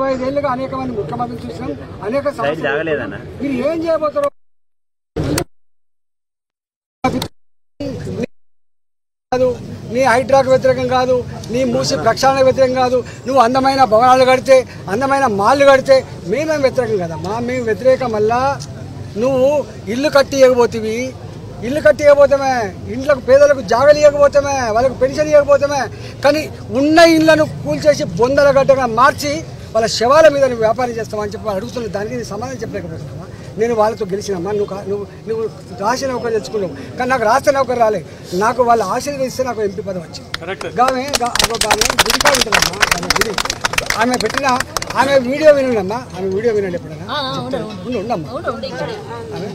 25 ఏళ్ళుగా అనేక మంది ముఖ్యమంత్రులు చూసినాం, అనేక మీరు ఏం చేయబోతారో కాదు, నీ హైడ్రాకు వ్యతిరేకం కాదు, నీ మూసి ప్రక్షాళన వ్యతిరేకం కాదు. నువ్వు అందమైన భవనాలు కడితే, అందమైన మాళ్ళు కడితే మేమేం వ్యతిరేకం కదమ్మా. మేము వ్యతిరేకం వల్ల నువ్వు ఇల్లు కట్టి ఇవ్వబోతివి, ఇల్లు కట్టి ఇవ్వబోతామే, ఇంట్లోకి పేదలకు జాగలు ఇవ్వకపోతామే, వాళ్ళకు పెన్షన్ ఇవ్వకపోతామే. కానీ ఉన్న ఇళ్లను కూల్చేసి బొందల గడ్డగా మార్చి వాళ్ళ శవాల మీద నువ్వు వ్యాపారం చేస్తామని చెప్పి అడుగుతున్న దానికి సమాధానం చెప్పలేకపోతున్నావా? నేను వాళ్ళతో గెలిచినమ్మా, నువ్వు రాసిన నౌకరు తెచ్చుకున్నావు, కానీ నాకు రాష్ట్ర నౌకరు రాలే. నాకు వాళ్ళు ఆశీర్వదిస్తే నాకు ఎంపీ పదవి వచ్చింది. ఆమె గుడికా ఉంటుందమ్మా, ఆమె గుడి, ఆమె పెట్టిన ఆమె వీడియో వినండమ్మా, ఆమె వీడియో వినండి ఎప్పుడైనా ఉండమ్మా. ఆమె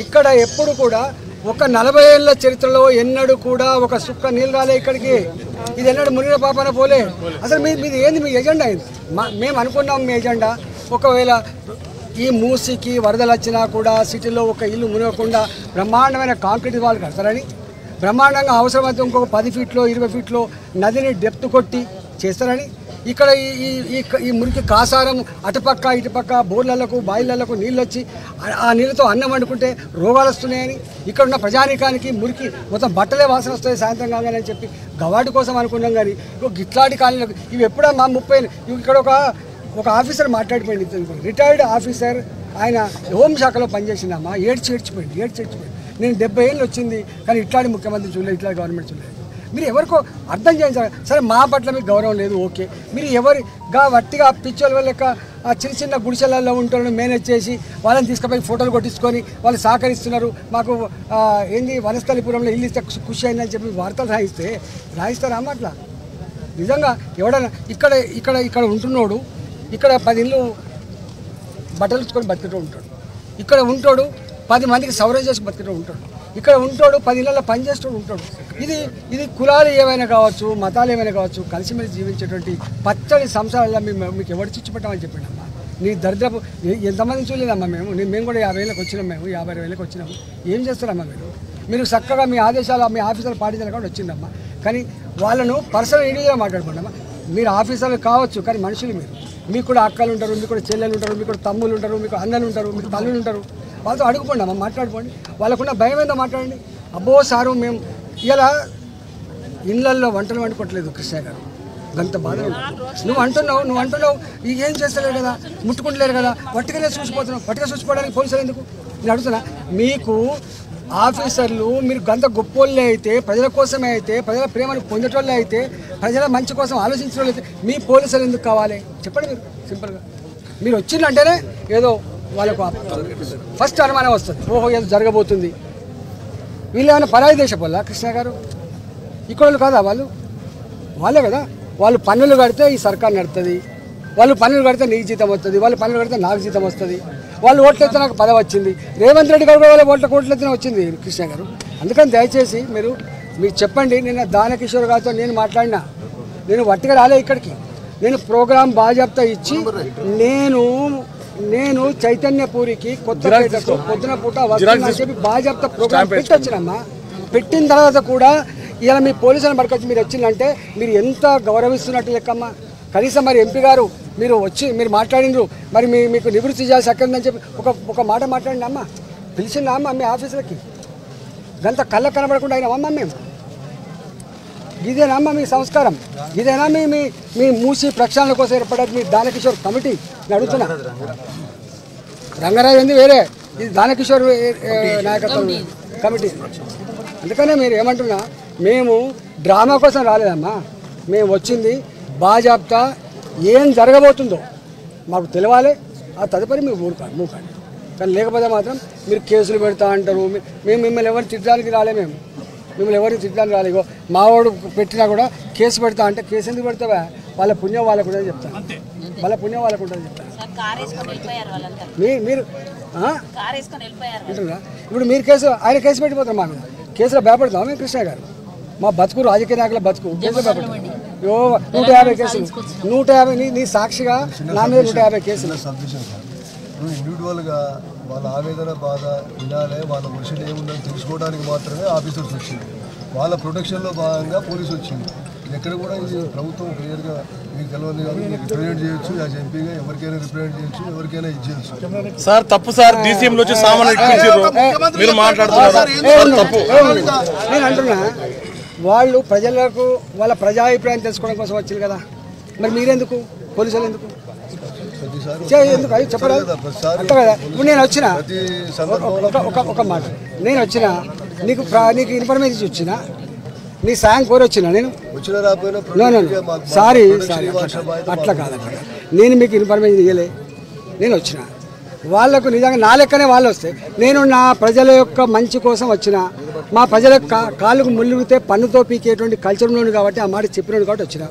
ఇక్కడ ఎప్పుడు కూడా ఒక 40 ఏళ్ల చరిత్రలో ఎన్నడూ కూడా ఒక సుక్క నీళ్ళు రాలే ఇక్కడికి. ఇది ఎన్నడూ మునిగిన పాపన పోలే. అసలు మీది ఏంది, మీ ఎజెండా ఏంది? మేము అనుకున్నాం మీ ఎజెండా ఒకవేళ ఈ మూసికి వరదలు వచ్చినా కూడా సిటీలో ఒక ఇల్లు మునగకుండా బ్రహ్మాండమైన కాంక్రీట్ వాళ్ళు కడతారని, బ్రహ్మాండంగా అవసరమైతే ఇంకొక 10 ఫీట్లో 20 ఫీట్లో నదిని డెప్త్ కొట్టి చేస్తారని, ఇక్కడ ఈ మురికి కాసారం అటుపక్క ఇటుపక్క బోర్లకు బాయిలకు నీళ్ళు వచ్చి ఆ నీళ్ళతో అన్నం వండుకుంటే రోగాలు వస్తున్నాయని, ఇక్కడ ఉన్న ప్రజానీకానికి మురికి మొత్తం బట్టలే వాసన వస్తాయి సాయంత్రం కాగానే చెప్పి గవాటి కోసం అనుకున్నాం. కానీ గిట్లాంటి కాలనీలకు ఇవి ఎప్పుడమ్మా 30 ఇక్కడ ఒక ఆఫీసర్ మాట్లాడిపోయింది, రిటైర్డ్ ఆఫీసర్, ఆయన హోంశాఖలో పనిచేసిందమ్మా, ఏడ్చిపోయింది. నేను 70 ఏళ్ళు వచ్చింది కానీ ఇట్లాంటి ముఖ్యమంత్రి చూడలేదు, ఇట్లాంటి గవర్నమెంట్ చూడలేదు. మీరు ఎవరికో అర్థం చేయించాలి. సరే మా పట్ల మీకు గౌరవం లేదు, ఓకే. మీరు ఎవరిగా వట్టిగా పిచ్చోళ్ళ లెక్క ఆ చిన్న గుడిసెలలో ఉంటారని మేనేజ్ చేసి వాళ్ళని తీసుకుపోయి ఫోటోలు కొట్టించుకొని వాళ్ళు సహకరిస్తున్నారు, మాకు ఏంది వనస్థలిపురంలో ఇల్లు ఇస్తే ఖుషి అయిందని చెప్పి వార్తలు రాయిస్తారా అమ్మ? అట్లా నిజంగా ఎవడన్నా ఇక్కడ ఉంటున్నాడు, ఇక్కడ 10 ఇళ్ళు బట్టలు ఇచ్చుకొని బతికేటో ఉంటాడు, ఇక్కడ ఉంటాడు 10 మందికి సౌరం చేసి బతికేటో ఉంటాడు, ఇక్కడ ఉంటాడు 10 ఇళ్ళల్లో పనిచేస్తూ ఉంటాడు. ఇది కులాలు ఏమైనా కావచ్చు, మతాలు ఏమైనా కావచ్చు, కలిసిమెలిసి జీవించేటువంటి పచ్చడి సంసారాల్లో మీకు ఎవరు చిచ్చిపెట్టామని చెప్పండమ్మా. నీ దరిద్రపు ఎంతమంది చూడలేదమ్మా మేము కూడా 50 ఏళ్ళకి వచ్చినాం, మేము 50 ఏళ్ళకి వచ్చినాము. ఏం చేస్తారమ్మా మీరు చక్కగా మీ ఆదేశాలు మీ ఆఫీసర్లు పాటించాలి కూడా వచ్చిందమ్మా. కానీ వాళ్ళను పర్సనల్ ఇండివిజువల్గా మాట్లాడుకోండమ్మా. మీరు ఆఫీసర్లు కావచ్చు కానీ మనుషులు మీకు కూడా అక్కలు ఉంటారు, మీకు కూడా చెల్లెలు ఉంటారు, మీకు కూడా తమ్ముళ్ళు ఉంటారు, మీకు అన్నలు ఉంటారు, మీకు తల్లులు ఉంటారు. వాళ్ళతో అడుగుకోండి అమ్మ, మాట్లాడుకోండి. వాళ్ళకున్న భయం ఏందో మాట్లాడండి. అబ్బో సారు మేము ఇలా ఇళ్ళల్లో వంటలు వండుకోవట్లేదు కృష్ణ గారు, గంత బాధ. నువ్వు అంటున్నావు ఏం చేస్తలేరు కదా, ముట్టుకుంటలేరు కదా, వట్టిగానే చూసిపోతున్నావు. వట్టిగా చూసిపోవడానికి పోలీసులు ఎందుకు? నేను అడుగుతున్నా. మీకు ఆఫీసర్లు మీరు గంత గొప్పోళ్ళే అయితే, ప్రజల కోసమే అయితే, ప్రజల ప్రేమను పొందేటోళ్ళే అయితే, ప్రజల మంచి కోసం ఆలోచించిన వాళ్ళు అయితే మీ పోలీసులు ఎందుకు కావాలి చెప్పండి. మీరు సింపుల్గా మీరు వచ్చిందంటేనే ఏదో వాళ్ళకు ఫస్ట్ అనుమానం వస్తుంది, ఓహో ఏదో జరగబోతుంది. వీళ్ళు ఏమైనా పరాయి దేశపు వల్ల కృష్ణ గారు ఇక్కడ వాళ్ళు కాదా? వాళ్ళే కదా. వాళ్ళు పన్నులు కడితే ఈ సర్కార్ నడుతుంది, వాళ్ళు పన్నులు కడితే నీకు జీతం వస్తుంది, వాళ్ళు పన్నులు కడితే నాకు జీతం వస్తుంది, వాళ్ళు ఓట్లయితే నాకు పదవి వచ్చింది. రేవంత్ రెడ్డి గారు కూడా వాళ్ళ ఓట్లయితేనే వచ్చింది కృష్ణ గారు. అందుకని దయచేసి మీరు చెప్పండి. నిన్న దానకిషోర్ గారితో నేను మాట్లాడినా, నేను వట్టిగా రాలే ఇక్కడికి, నేను ప్రోగ్రాం బాజాప్తా ఇచ్చి నేను చైతన్యపూరికి కొత్తపేటకు పొద్దున పూట వస్తుందని చెప్పి బాజాప్తా ప్రోగ్రాం పెట్టి వచ్చినమ్మా. పెట్టిన తర్వాత కూడా ఇలా మీ పోలీసులను పట్టుకొచ్చి మీరు వచ్చిందంటే మీరు ఎంత గౌరవిస్తున్నట్టు లెక్కమ్మా. కనీసం మరి ఎంపీ గారు మీరు మాట్లాడినరు, మరి మీకు నివృత్తి చేయాల్సి అక్కర్దని చెప్పి ఒక మాట మాట్లాడిన అమ్మ, పిలిచిందా అమ్మ మీ ఆఫీసులకి? గంత కళ్ళ కనబడకుండా అయినామమ్మ మేము. ఇదేనా అమ్మ మీ సంస్కారం? ఇదేనా మీ మూసి ప్రక్షాళన కోసం ఏర్పడేది మీ దానకిషోర్ కమిటీ? నేను అడుగుతున్నా. రంగరాజు ఉంది వేరే, ఇది దానకిషోర్ నాయకత్వం కమిటీ. అందుకనే మీరు ఏమంటున్నా, మేము డ్రామా కోసం రాలేదమ్మా, మేము వచ్చింది బాజాప్తా ఏం జరగబోతుందో మాకు తెలియాలి. ఆ తదుపరి మీరు మూకండి. కానీ లేకపోతే మాత్రం మీరు కేసులు పెడతా అంటారు. మేము మిమ్మల్ని ఎవరు తిట్టడానికి రాలే, మిమ్మల్ని ఎవరికి తిట్టడానికి రాలేగో. మావాడు పెట్టినా కూడా కేసు పెడతా అంటే కేసు ఎందుకు పెడతావా? వాళ్ళ పుణ్యం వాళ్ళకు ఉంటుంది చెప్తాను, వాళ్ళ పుణ్యం వాళ్ళకు ఉంటుంది చెప్తాను. మీరు అంటున్నా. ఇప్పుడు మీరు ఆయన కేసు పెట్టిపోతారు మా మీద. కేసులో భయపడతాం మేము కృష్ణ గారు? మా బతుకు రాజకీయ నాయకుల బతుకు కేసులో భయపడతాం. 150 కేసులు, 150 నీ సాక్షిగా నా మీద 150 కేసులు. ఇండివిజువల్గా వాళ్ళ ఆవేదన బాధ వినాలి, వాళ్ళ వర్షం ఏముందని తెలుసుకోవడానికి మాత్రమే ఆఫీసర్స్ వచ్చింది. వాళ్ళ ప్రొటెక్షన్లో భాగంగా పోలీసు వచ్చింది. ఎక్కడ కూడా ఇది ప్రభుత్వం క్లియర్గా మీకు తెలియదు కాదు, మీకు రిప్రజెంట్ చేయొచ్చు, యాజ్ ఎంపీగా ఎవరికైనా రిప్రజెంట్ చేయొచ్చు, ఎవరికైనా ఇచ్చేయచ్చు. సార్ తప్పు సార్, DCM లో వచ్చి సామాన్లు ఇప్పించారు, మీరు మాట్లాడుతున్నారు తప్పు. నేను అంటున్నా వాళ్ళు ప్రజలకు వాళ్ళ ప్రజాభిప్రాయం తెలుసుకోవడం కోసం వచ్చింది కదా, మరి మీరెందుకు పోలీసులు ఎందుకు ఎందుకు అది చెప్పరాదు అంత కదా. ఇప్పుడు నేను వచ్చిన ఒక మాట, నేను వచ్చిన నీకు ఇన్ఫర్మేషన్ వచ్చిన నీ సాయం కోరి వచ్చినా నేను సారీ అట్లా కాదు, నేను మీకు ఇన్ఫర్మేషన్ ఇవ్వలే, నేను వచ్చిన వాళ్ళకు నిజంగా నా లెక్కనే వాళ్ళు వస్తే నేను నా ప్రజల యొక్క మంచి కోసం వచ్చిన, మా ప్రజల కాళ్ళకు ముళ్ళుగితే పన్నుతో పీకేటువంటి కల్చర్ ఉన్నాడు కాబట్టి ఆ మాట చెప్పినాడు కాబట్టి వచ్చిన.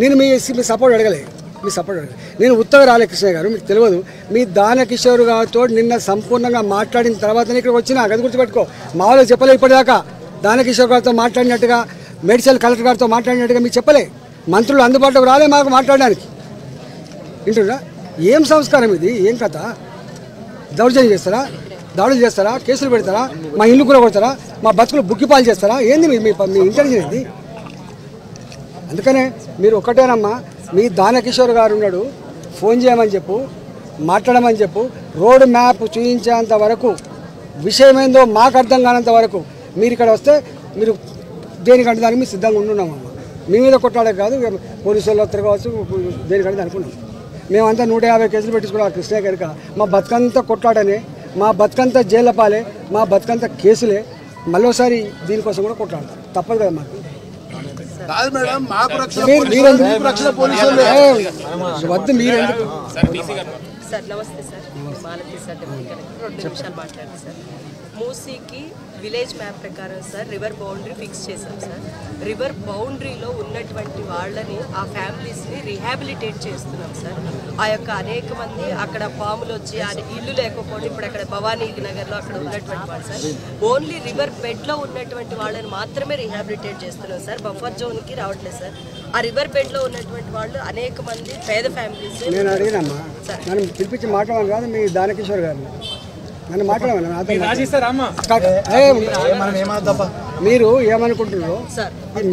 నేను మీ సపోర్ట్ అడగలే, మీ సపోర్ట్ అడగలేదు. నేను ఉత్తగా రాలే కృష్ణ గారు, మీకు తెలియదు. మీ దానకిషోర్ గారితో నిన్న సంపూర్ణంగా మాట్లాడిన తర్వాతనే ఇక్కడికి వచ్చిన, అది గుర్తుపెట్టుకో. మా వాళ్ళకి చెప్పలే ఇప్పటిదాకా దానకిషోర్ గారితో మాట్లాడినట్టుగా, మేడ్చల్ కలెక్టర్ గారితో మాట్లాడినట్టుగా మీకు చెప్పలే. మంత్రులు అందుబాటులోకి రాలే మాకు మాట్లాడడానికి. వింటున్నా ఏం సంస్కారం ఇది, ఏం కథ? దౌర్జన్యం చేస్తారా, దాడులు చేస్తారా, కేసులు పెడతారా, మా ఇల్లు కూడా కొడతారా, మా బతుకులు బుక్కిపాలు చేస్తారా? ఏంది మీ ఇంటెలిజెన్స్ ఇది? అందుకనే మీరు ఒక్కటేనమ్మా, మీ దానకిషోర్ గారు ఉన్నాడు, ఫోన్ చేయమని చెప్పు, మాట్లాడమని చెప్పు, రోడ్ మ్యాప్ చూపించేంత వరకు, విషయమేందో మాకు అర్థం కానంత వరకు మీరు ఇక్కడ వస్తే మీరు దేనికంటే దానికి మేము సిద్ధంగా ఉంటున్నామమ్మా. మీ మీద కొట్లాడే కాదు, పోలీసు వాళ్ళు వస్తారు కావచ్చు, దేనికంటే అనుకున్నాం. మేమంతా 150 కేసులు పెట్టించుకున్నాం కృష్ణ గారికి. మా బతుకంతా కొట్లాడనే, మా బతుకంతా జైళ్ళ పాలే, మా బతుకంతా కేసులే. మళ్ళీసారి దీనికోసం కూడా కొట్లాడతారు, తప్పదు కదా మాకు. వద్దు మీరెందుకు సార్. నమస్తే sir, Malathi sir, deputy collector. 2 నిమిషాలు మాట్లాడండి సార్. మూసీకి విలేజ్ మ్యాప్ ప్రకారం సార్ రివర్ బౌండరీ ఫిక్స్ చేశాం సార్. రివర్ బౌండరీలో ఉన్నటువంటి వాళ్ళని, ఆ ఫ్యామిలీస్ని రీహాబిలిటేట్ చేస్తున్నాం సార్. ఆ యొక్క అనేక మంది అక్కడ పాములు వచ్చి ఇల్లు లేకపోతే ఇప్పుడు అక్కడ భవానీ నగర్లో అక్కడ ఉన్నటువంటి వాళ్ళు సార్, ఓన్లీ రివర్ బెడ్లో ఉన్నటువంటి వాళ్ళని మాత్రమే రీహాబిలిటేట్ చేస్తున్నాం సార్. బఫర్ జోన్కి రావట్లేదు సార్. ఆ రివర్ బెడ్లో ఉన్నటువంటి వాళ్ళు అనేక మంది పేద ఫ్యామిలీస్. నేను అడిగినమ్మా, నన్ను పిలిపించి మాట్లాడమని కాదు, మీ దానకిషోర్ గారిని నన్ను మాట్లాడమని. మీరు ఏమనుకుంటున్నారు?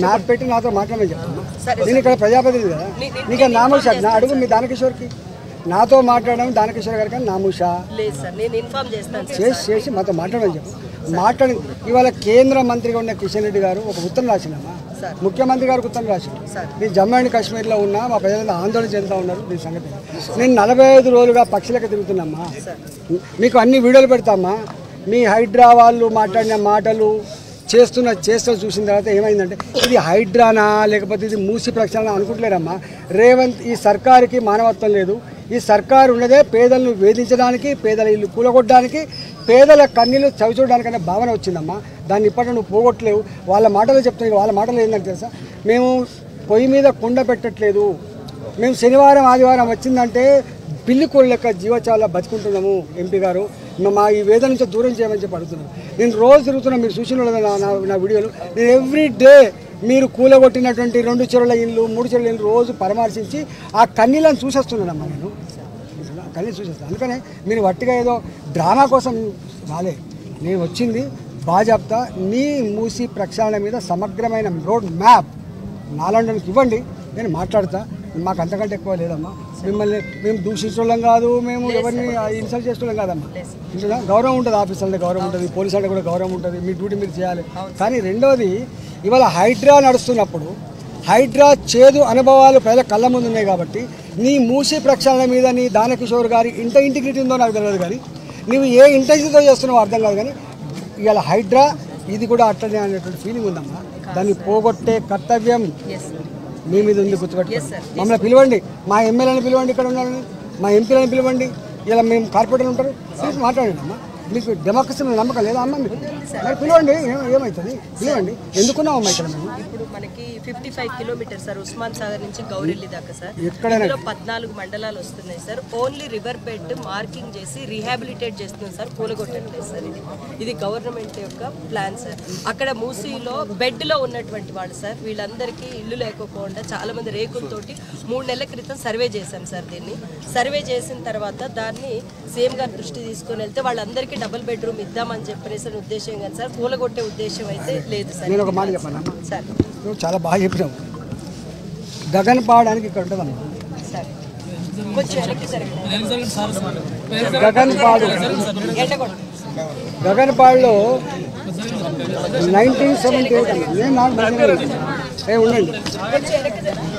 మ్యాప్ పెట్టి నాతో మాట్లాడమని చెప్తాను. నేను ఇక్కడ ప్రజాప్రతినిధి కదా, నీకు నామూష నా అడుగు. మీ దానకిషోర్కి నాతో మాట్లాడడం దానకిషోర్ గారికి నామూష చేసి మాతో మాట్లాడమని చెప్పు. మాట్లాడి ఇవాళ కేంద్ర మంత్రిగా ఉన్న కిషన్ రెడ్డి గారు ఒక ఉత్తరం రాసినమ్మా, ముఖ్యమంత్రి గారికి ఉత్తరం రాశారు. నేను జమ్మూ అండ్ కాశ్మీర్లో ఉన్నా, మా ప్రజలంతా ఆందోళన చెందుతూ ఉన్నారు దీని సంగతి. నేను 45 రోజులుగా పక్షులకు తిరుగుతున్నామ్మా, మీకు అన్ని వీడియోలు పెడతామా. మీ హైడ్రా వాళ్ళు మాట్లాడిన మాటలు చేస్తూ చూసిన తర్వాత ఏమైందంటే ఇది హైడ్రానా లేకపోతే ఇది మూసి ప్రక్షాళన అనుకుంటలేరమ్మా. రేవంత్ ఈ సర్కారుకి మానవత్వం లేదు. ఈ సర్కారు ఉన్నదే పేదలను వేధించడానికి, పేదల ఇల్లు కూలగొట్టడానికి, పేదల కన్నీళ్ళు చవిచూడడానికనే భావన వచ్చిందమ్మా. దాన్ని ఇప్పటి నువ్వు పోగొట్టలేవు. వాళ్ళ మాటలు చెప్తున్నాయి, వాళ్ళ మాటలు ఏంటంటే తెలుసా, మేము పొయ్యి మీద కుండ పెట్టట్లేదు, మేము శనివారం ఆదివారం వచ్చిందంటే పిల్లి కోళ్ళ లెక్క జీవచాల బతుకుంటున్నాము ఎంపీ గారు, మా ఈ వేదన నుంచి దూరం చేయమని చెప్పి అడుగుతున్నాను. నేను రోజు తిరుగుతున్నా, మీరు చూసిన నా వీడియోలు. నేను ఎవ్రీ డే మీరు కూలగొట్టినటువంటి 2 చెరువుల ఇల్లు 3 చెరువుల ఇల్లు రోజు పరామర్శించి ఆ కన్నీళ్ళని చూసేస్తున్నానమ్మా. నేను కన్నీళ్ళు చూసేస్తాను. అందుకనే మీరు వట్టిగా ఏదో డ్రామా కోసం రాలే. నేను వచ్చింది బాజాప్తా మీ మూసి ప్రక్షాళన మీద సమగ్రమైన రోడ్ మ్యాప్ నాలండానికి ఇవ్వండి, నేను మాట్లాడతా. మాకు అంతకంటే ఎక్కువ లేదమ్మా. మిమ్మల్ని మేము దూషించడం కాదు, మేము ఎవరిని ఇన్సల్ట్ చేస్తున్నాం కాదమ్మా. ఇంట్లో గౌరవం ఉంటుంది, ఆఫీసర్లే గౌరవం ఉంటుంది, పోలీసు వాళ్ళకి కూడా గౌరవం ఉంటుంది, మీ డ్యూటీ మీరు చేయాలి. కానీ రెండోది, ఇవాళ హైడ్రా నడుస్తున్నప్పుడు హైడ్రా చేదు అనుభవాలు ప్రజల కళ్ళ ముందు ఉన్నాయి కాబట్టి నీ మూసి ప్రక్షాళన మీద నీ దానకిషోర్ గారి ఇంత ఇంటిగ్రిటీ ఉందో నాకు తెలియదు, కానీ నువ్వు ఏ ఇంటెన్షన్తో చేస్తున్నావో అర్థం కాదు. కానీ ఇవాళ హైడ్రా ఇది కూడా అట్లనే అనేటువంటి ఫీలింగ్ ఉందమ్మా. దాన్ని పోగొట్టే కర్తవ్యం మీ మీద ఉంది, గుర్తుపెట్టుకోండి. మమ్మల్ని పిలవండి, మా ఎమ్మెల్యేని పిలవండి, ఇక్కడ ఉన్నారని మా ఎంపీలను పిలవండి, ఇలా మేము కార్పొరేటర్లు ఉంటారు, మాట్లాడండి అమ్మా. మీకు డెమోక్రసీ మీద నమ్మకం లేదా అమ్మ? మీకు మరి పిలవండి, ఏమవుతుంది పిలవండి. ఎందుకున్నామమ్మా ఇక్కడ మేము? ఇప్పుడు మనకి 55 కిలోమీటర్ సార్ ఉస్మాన్ సాగర్ నుంచి గౌరెల్లి దాకా సార్. ఇక్కడ 14 మండలాలు వస్తున్నాయి sir. Only river bed marking చేసి రీహాబిలిటేట్ చేస్తున్నాం సార్, కూలగొట్టట్లేదు సార్. ఇది గవర్నమెంట్ యొక్క ప్లాన్ సార్. అక్కడ మూసీలో బెడ్లో ఉన్నటువంటి వాళ్ళు సార్, వీళ్ళందరికీ ఇల్లు లేకపోకుండా చాలా మంది రేకులతోటి 3 నెలల క్రితం సర్వే చేశాం సార్. దీన్ని సర్వే చేసిన తర్వాత దాన్ని సీఎం గారి దృష్టి తీసుకొని వెళ్తే వాళ్ళందరికీ డబుల్ బెడ్రూమ్ ఇద్దామని చెప్పేసి ఉద్దేశం కానీ సార్, కూలగొట్టే ఉద్దేశం అయితే లేదు సార్. నేను ఒక మాట చెప్పాను సార్, నువ్వు చాలా బాగా చెప్పినావు. గగన్ పాడానికి ఇక్కడ ఉంటుందమ్మా. సరే కొంచెం వెనక్కి జరగండి. గగన్పాడు గగన్పాడులో 1978 అమ్మా. నేను నాకు ఉండండి. కొంచెం వెనక్కి జరగండి.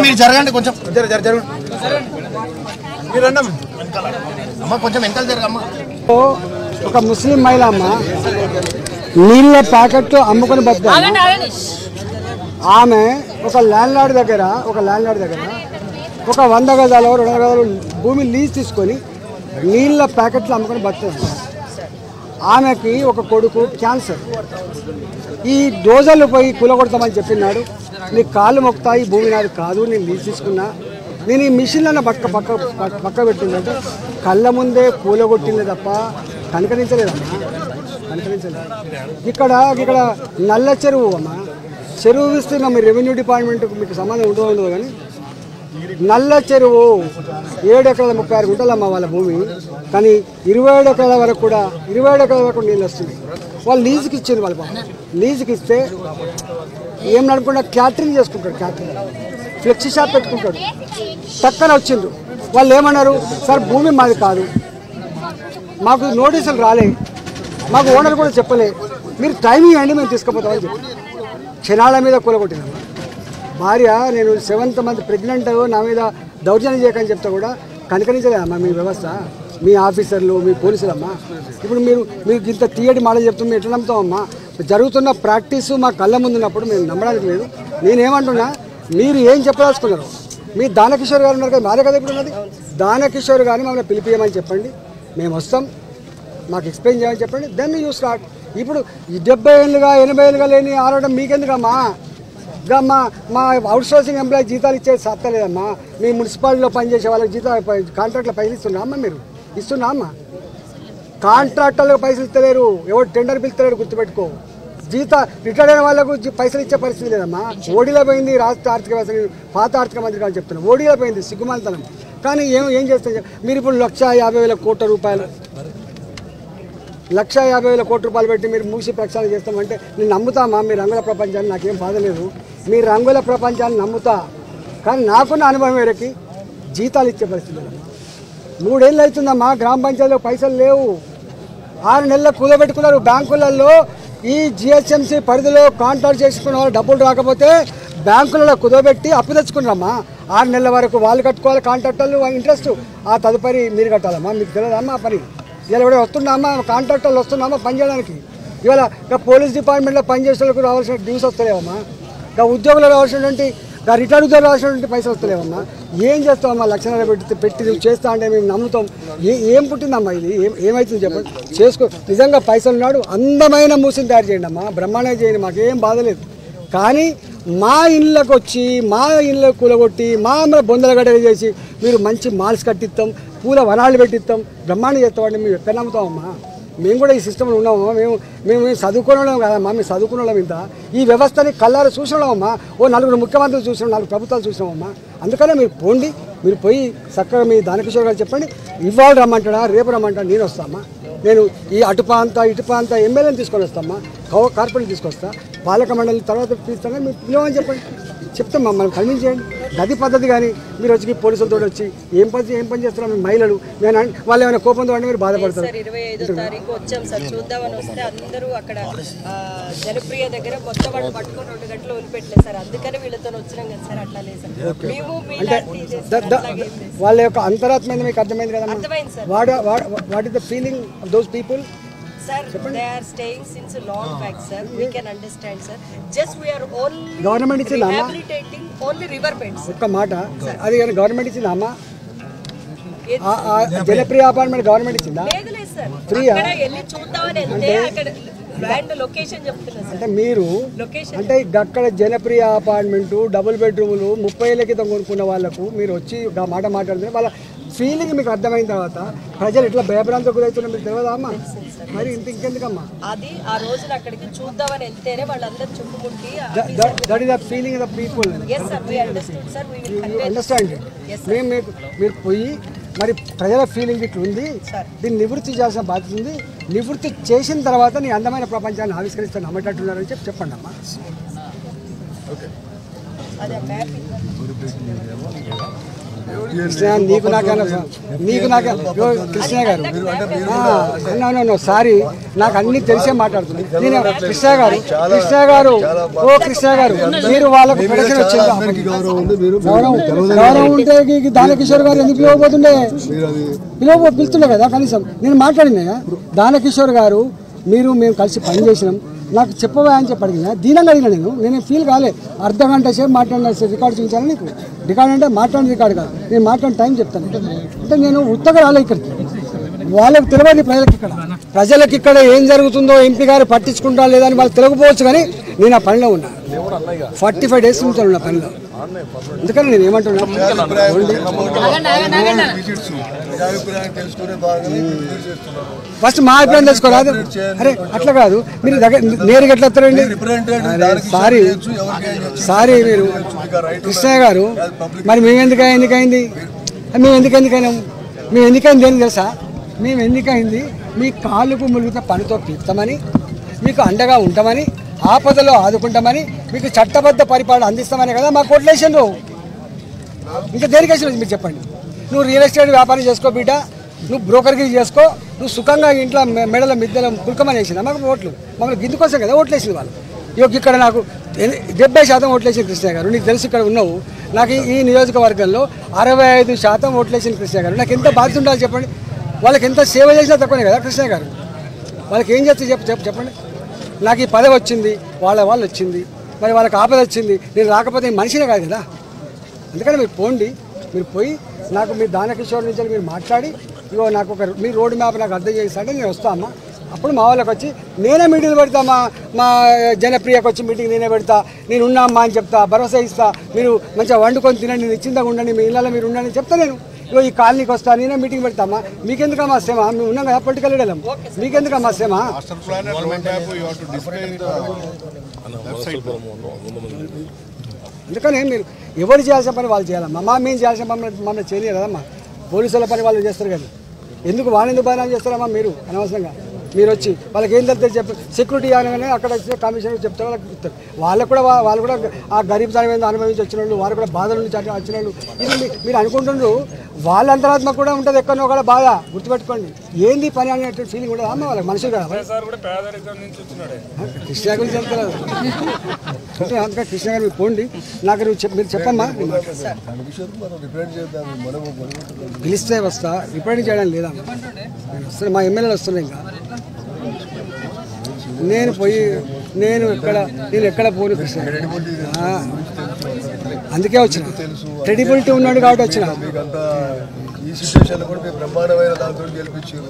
మీరు జరగండి కొంచెం జరగండి మీరు రండి అమ్మ కొంచెం వెనకాల జరగమ్మా. ఒక ముస్లిం మహిళ అమ్మ నీళ్ళ ప్యాకెట్ అమ్ముకొని బతికారు. ఆమె ఒక ల్యాండ్ లార్డ్ దగ్గర ఒక 100 గజాలు 200 గజాలు భూమి లీజ్ తీసుకొని నీళ్ళ ప్యాకెట్లు అమ్ముకొని బతికారు. ఆమెకి ఒక కొడుకు క్యాన్సర్. ఈ డోజర్లు పోయి కూలగొడతామని చెప్పినాడు. నీ కాళ్ళు మొక్కుతాయి, భూమి నాది కాదు, నేను లీజ్ తీసుకున్నా, నేను ఈ మిషన్లను పక్క పెట్టిందంటే కళ్ళ ముందే కూలగొట్టింది తప్ప కనకరించలేదమ్మా, కనకరించలేదు. ఇక్కడ నల్ల చెరువు అమ్మా, చెరువు విస్తీర్ణం మీ రెవెన్యూ డిపార్ట్మెంట్కి మీకు సంబంధం ఉండదు కానీ నల్ల చెరువు 7 ఎకరాల 36 గుంటలమ్మ వాళ్ళ భూమి. కానీ 27 ఎకరాల వరకు కూడా 27 ఎకరాల వరకు నీళ్ళు వస్తుంది. వాళ్ళు లీజుకి ఇచ్చింది వాళ్ళ పాపం. లీజుకి ఇస్తే ఏం నడకుండా క్యాటరింగ్ చేసుకుంటాడు, క్యాటరింగ్ ఫ్లెక్సీ షాప్ పెట్టుకుంటాడు. పక్కన వచ్చిండ్రు వాళ్ళు ఏమన్నారు, సార్ భూమి మాది కాదు, మాకు నోటీసులు రాలే, మాకు ఓనర్ కూడా చెప్పలే, మీరు టైం ఇవ్వండి మేము తీసుకుపోతామని చెప్పి క్షణాల మీద కూలగొట్టినాము. భార్య నేను 7th మంత్ ప్రెగ్నెంట్, నా మీద దౌర్జన్యం చేయకని చెప్తా కూడా కనికరించలేదమ్మా మీ వ్యవస్థ, మీ ఆఫీసర్లు, మీ పోలీసులమ్మా. ఇప్పుడు మీకు ఇంత తీయటి మాటలు చెప్తాం, మేము ఎట్లా నమ్ముతామమ్మా? జరుగుతున్న ప్రాక్టీసు మా కళ్ళ ముందున్నప్పుడు మేము నమ్మడానికి లేదు. నేనేమంటున్నా, మీరు ఏం చెప్పదలుచుకున్నారు? మీ దానకిషోర్ గారు ఉన్నారు కదా, మారే కదా ఇప్పుడు ఉన్నది, దానకిషోర్ గారిని మమ్మల్ని పిలిపియమని చెప్పండి, మేము వస్తాం, మాకు ఎక్స్ప్లెయిన్ చేయమని చెప్పండి, దెన్ యూ స్టార్ట్. ఇప్పుడు 70 ఏళ్ళుగా 80 ఏళ్ళుగా లేని ఆడడం మీకెందుకమ్మా? మా అవుట్సోర్సింగ్ ఎంప్లాయీ జీతాలు ఇచ్చేది సత్తలేదమ్మా. మీ మున్సిపాలిటీలో పనిచేసే వాళ్ళకి జీతాలు కాంట్రాక్ట్లో పైసలు ఇస్తున్నామ్మా, మీరు ఇస్తున్నామ్మా? కాంట్రాక్టర్లకు పైసలు ఇస్తలేరు, ఎవరు టెండర్ పిలుస్తలేరు, గుర్తుపెట్టుకో. రిటైర్డ్ అయిన వాళ్ళకు పైసలు ఇచ్చే పరిస్థితి లేదమ్మా. ఓడిలో పోయింది రాష్ట్ర ఆర్థిక వ్యవస్థ, పాత ఆర్థిక మంత్రి కానీ చెప్తున్నాను, ఓడిలో పోయింది, సిగ్గుమాలితనం. కానీ ఏం చేస్తారు మీరు? ఇప్పుడు 1,50,000 కోట్ల రూపాయలు, 1,50,000 కోట్ల రూపాయలు పెట్టి మీరు మూసి ప్రక్షాళన చేస్తామంటే నేను నమ్ముతామా? మీ రంగుల ప్రపంచాన్ని నాకేం బాధ లేదు, మీ రంగుల ప్రపంచాన్ని నమ్ముతా. కానీ నాకున్న అనుభవం మేరకి జీతాలు ఇచ్చే పరిస్థితి లేదమ్మా. 3 ఏళ్ళు అవుతుందమ్మా, గ్రామ పంచాయతీలో పైసలు లేవు. 6 నెలలకు కూలబెట్టుకున్నారు బ్యాంకులలో. ఈ జిహెచ్ఎంసీ పరిధిలో కాంట్రాక్ట్ చేసుకున్న వాళ్ళు డబ్బులు రాకపోతే బ్యాంకులలో కుదోబెట్టి అప్పు తెచ్చుకున్నారమ్మా. 6 నెలల వరకు వాళ్ళు కట్టుకోవాలి కాంట్రాక్టర్లు ఇంట్రెస్ట్, ఆ తదుపరి మీరు కట్టాలమ్మా. మీకు తెలియదమ్మా ఆ పని? ఇలా కూడా వస్తున్నామా, కాంట్రాక్టర్లు వస్తున్నామా పని చేయడానికి? ఇవాళ పోలీస్ డిపార్ట్మెంట్లో పనిచేసే వాళ్ళకు రావాల్సిన డ్యూస్ వస్తలేవమ్మా, ఉద్యోగులు రావాల్సినటువంటి రిటైర్డ్ ఉద్యోగులు రావాల్సినటువంటి పైసలు వస్తలేవమ్మా. ఏం చేస్తామమ్మా? లక్షణాలు పెట్టి నువ్వు చేస్తా అంటే మేము నమ్ముతాం. ఏం పుట్టిందమ్మా ఇది? ఏమవుతుంది చెప్పండి? చేసుకో. నిజంగా పైసలు ఉన్నాడు, అందమైన మూసిని తయారు చేయండి అమ్మా, బ్రహ్మాండంగా చేయండి, మాకేం బాధలేదు. కానీ మా ఇళ్ళకు వచ్చి మా ఇళ్ళ కూలగొట్టి మా బొందలగడ్డ చేసి మీరు మంచి మాల్స్ కట్టిస్తాం, పూల వనాలు పెట్టిస్తాం, బ్రహ్మాండం చేస్తామండి. మేము ఎక్కడ నమ్ముతామమ్మా? మేము కూడా ఈ సిస్టంలో ఉన్నామమ్మా. మేము చదువుకునే కదమ్మా, మేము చదువుకునే ఇంత ఈ వ్యవస్థని కళ్ళారు చూసినామమ్మా. ఓ 4 ముఖ్యమంత్రులు చూసినాం, 4 ప్రభుత్వాలు చూసినామమ్మా. అందుకనే మీరు పోండి, మీరు పోయి చక్కగా మీ దానకిషోర్ గారు చెప్పండి, ఇవాళ రమ్మంటాడా రేపు రమ్మంటాడా, నేను వస్తామా. నేను ఈ అటుపాంత ఇటుపాంత ఎమ్మెల్యేని తీసుకొని వస్తామా, కార్పొరేట్ తీసుకొస్తా, పాలక మండలి తర్వాత తీస్తాను, మీరు పిలవని చెప్పండి, చెప్తాం మమ్మల్ని కన్విన్స్ చేయండి. గది పద్ధతి. కానీ మీరు వచ్చి పోలీసులతో వచ్చి ఏం పని చేస్తున్నారు మీ మహిళలు, నేను వాళ్ళు ఏమైనా కోపంతో అంటే మీరు బాధపడతారు. 25వ తారీఖు వచ్చాం సార్, చూద్దామని వస్తే అందరూ అక్కడ జనప్రియ దగ్గర మొత్తం వాళ్ళు పట్టుకొని 2 గంటలు వదిలిపెట్టలేదు సార్. అందుకని వీళ్ళతో వచ్చినాం కదా సార్. అట్లా లేదు సార్, మేము వాళ్ళ యొక్క అంతరాత్మ మీకు అర్థమైంది కదా? అర్థమైంది sir. What is the feeling of those people? Sir, they are staying since a long back, sir. We can understand, sir. Just we are only rehabilitating only river beds. ఒక్క మాట, అది కానీ గవర్నమెంట్ ఇచ్చిందా అమ్మా? జనప్రియ అపార్ట్మెంట్ గవర్నమెంట్ ఇచ్చిందా? లేదు లేదు sir. ఫ్రీయా? అక్కడ వెళ్ళి చూద్దామని వెళ్తే అక్కడ ల్యాండ్ లొకేషన్ చెప్తున్నా సార్. అంటే మీరు అంటే అక్కడ జనప్రియ అపార్ట్మెంట్ డబుల్ బెడ్రూములు 30 ఏళ్ల క్రితం కొనుక్కున్న వాళ్ళకు మీరు వచ్చి మాట మాట్లాడుతున్నారు. వాళ్ళ ఫీలింగ్ మీకు అర్థమైన తర్వాత ప్రజలు ఎట్లా భయభ్రాంతికి గురవుతున్నారు మీకు తెలియదా అమ్మా? మరి ఇంకెందుకమ్మా? అది ఆ రోజున అక్కడికి చూద్దామని వెళ్తేనే వాళ్ళందరూ చుట్టుముట్టి that is the feeling of the people. yes sir, we understood sir, we will convey. Understand. మీరు పోయి మరి ప్రజల ఫీలింగ్ ఇట్లా ఉంది, దీన్ని నివృత్తి చేయాల్సిన బాధ్యత ఉంది. నివృత్తి చేసిన తర్వాత నీ అందమైన ప్రపంచాన్ని ఆవిష్కరిస్తాను నమ్మేటట్టున్నారని చెప్పండి అమ్మా. ఓకే. కృష్ణ నీకు నాకన్నా కృష్ణ గారు అన్నా సారీ నాకు అన్ని తెలిసే మాట్లాడుతున్నాను నేను కృష్ణ గారు ఓ కృష్ణ గారు మీరు వాళ్ళకు ప్రొడక్షన్ వచ్చింది గౌరవం ఉంటే దానకిషోర్ గారు ఎందుకు పిలవబోతుండే పిలుస్తుండే కదా కనీసం నేను మాట్లాడినా దానకిషోర్ గారు మేము కలిసి పని చేసినాం నాకు చెప్పవా అని చెప్పి అడిగినా దీనంగా అడిగినా నేను ఫీల్ కాలే అర్ధ గంట సేపు మాట్లాడిన రికార్డు చూపించాను నీకు రికార్డు అంటే మాట్లాడిన రికార్డు కాదు నేను మాట్లాడిన టైం చెప్తాను అంటే నేను ఉత్తగా రాలే ఇక్కడికి వాళ్ళకి తెలియదు ప్రజలకు ఇక్కడ ఏం జరుగుతుందో ఎంపీ గారు పట్టించుకుంటా లేదని వాళ్ళకి తెలియకపోవచ్చు కానీ నేను ఆ పనిలో ఉన్నా 45 days నుంచి ఉన్నా పనిలో అందుకని నేను ఏమంటున్నా ఫస్ట్ మా అభిప్రాయం తెలుసుకోరాదు అరే అట్లా కాదు మీరు నేరుగా ఎట్లా వస్తారండి సారీ మీరు కృష్ణయ్య గారు మరి మేము ఎందుకైంది మేము ఎందుకైనాం మేము ఎందుకైంది ఏంటి తెలుసా మేము ఎందుకైంది మీ కాళ్ళకు ములుగుతా పనితో పీపుతామని మీకు అండగా ఉంటామని ఆపదలో ఆదుకుంటామని మీకు చట్టబద్ధ పరిపాలన అందిస్తామని కదా మాకు ఓట్లేసిండ్రు ఇంకా దేనికేసిన మీరు చెప్పండి నువ్వు రియల్ ఎస్టేట్ వ్యాపారం చేసుకో బిడ్డ నువ్వు బ్రోకర్గిరి చేసుకో నువ్వు సుఖంగా ఇంట్లో మెడల మిద్దెల కుల్కమని వేసిన మాకు ఓట్లు మమ్మల్ని గిందు కోసం కదా ఓట్లేసింది వాళ్ళు ఇక్కడ నాకు 70% ఓట్లేసిన కృష్ణ గారు నీకు తెలిసి ఇక్కడ ఉన్నావు నాకు ఈ నియోజకవర్గంలో 65% ఓట్లేసిన కృష్ణ గారు నాకు ఎంత బాధ్యత ఉండాలి చెప్పండి వాళ్ళకి ఎంత సేవ చేసినా తక్కువనే కదా కృష్ణ గారు వాళ్ళకి ఏం చేస్తే చెప్పండి నాకు ఈ పదవి వచ్చింది వాళ్ళు వచ్చింది మరి వాళ్ళకి ఆపద వచ్చింది నేను రాకపోతే మనిషినే కాదు కదా అందుకని మీరు పోండి మీరు పోయి నాకు మీ దానకిషోర్ నుంచి మీరు మాట్లాడి ఇగో నాకు మీ రోడ్ మ్యాప్ నాకు అర్థం చేస్తాంటే నేను వస్తామా అప్పుడు మా వాళ్ళకి వచ్చి నేనే మీటింగ్ పెడతా మా జనప్రియకు వచ్చి మీటింగ్ నేనే పెడతా నేను ఉన్నామ్మా అని చెప్తా భరోసా ఇస్తా మీరు మంచిగా వండుకొని తినండి నిశ్చింతగా ఉండండి మీ ఇళ్ళలో మీరు ఉండండి చెప్తా నేను ఇగో ఈ కాలనీకి వస్తా నేనే మీటింగ్ పెడతామా మీకెందుకమ్మా శ్రమ మేము ఉన్నాం కదా పొలిటికల్ లీడర్లం మీకెందుకమ్మా శ్రమ అందుకని మీరు ఎవరు చేయాల్సిన పని వాళ్ళు చేయాలమ్మా మేము చేయాల్సిన పని మమ్మల్ని చేయలేదు కదమ్మా పోలీసుల పని వాళ్ళు చేస్తారు కదా ఎందుకు వాళ్ళెందుకు బదనాం చేస్తారమ్మా మీరు అనవసరంగా మీరు వచ్చి వాళ్ళకి ఏం తెలితే చెప్పి సెక్యూరిటీ అనగానే అక్కడ కమిషనర్ చెప్తారు వాళ్ళకి కూడా వాళ్ళు కూడా ఆ గరీబ్ దాని మీద అనుభవించి వచ్చిన వాళ్ళు వాళ్ళు కూడా బాధల నుంచి వచ్చిన వాళ్ళు ఇది మీరు అనుకుంటున్నారు వాళ్ళ అంతరాత్మ కూడా ఉంటుంది ఎక్కడో కూడా బాధ గుర్తుపెట్టుకోండి ఏంది పని అనేటువంటి ఫీలింగ్ కూడా అమ్మ వాళ్ళకి మనుషులు కదా కృష్ణ గురించి చెప్తారు అందుకే కృష్ణ గారు మీరు పోండి నాకు మీరు చెప్పమ్మా పిలిస్తే వస్తా రిప్రజెంట్ చేయడం లేదా వస్తాను మా ఎమ్మెల్యేలు వస్తున్నాయి ఇంకా నేను ఎక్కడ పోను కృష్ణ అందుకే వచ్చిన క్రెడిబిలిటీ ఉన్నాడు కాబట్టి వచ్చిన ఈ సిచ్యువేషన్ కూడా మేము బ్రహ్మాండమైన దాంతో గెలిపించారు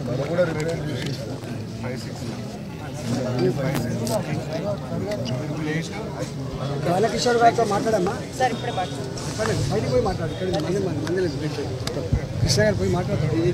మనము కూడా రిప్రజెంట్ చేసేసాం బాలకిషోర్ గారితో మాట్లాడమ్మా బయటికి పోయి మాట్లాడు కృష్ణ గారు పోయి మాట్లాడతారు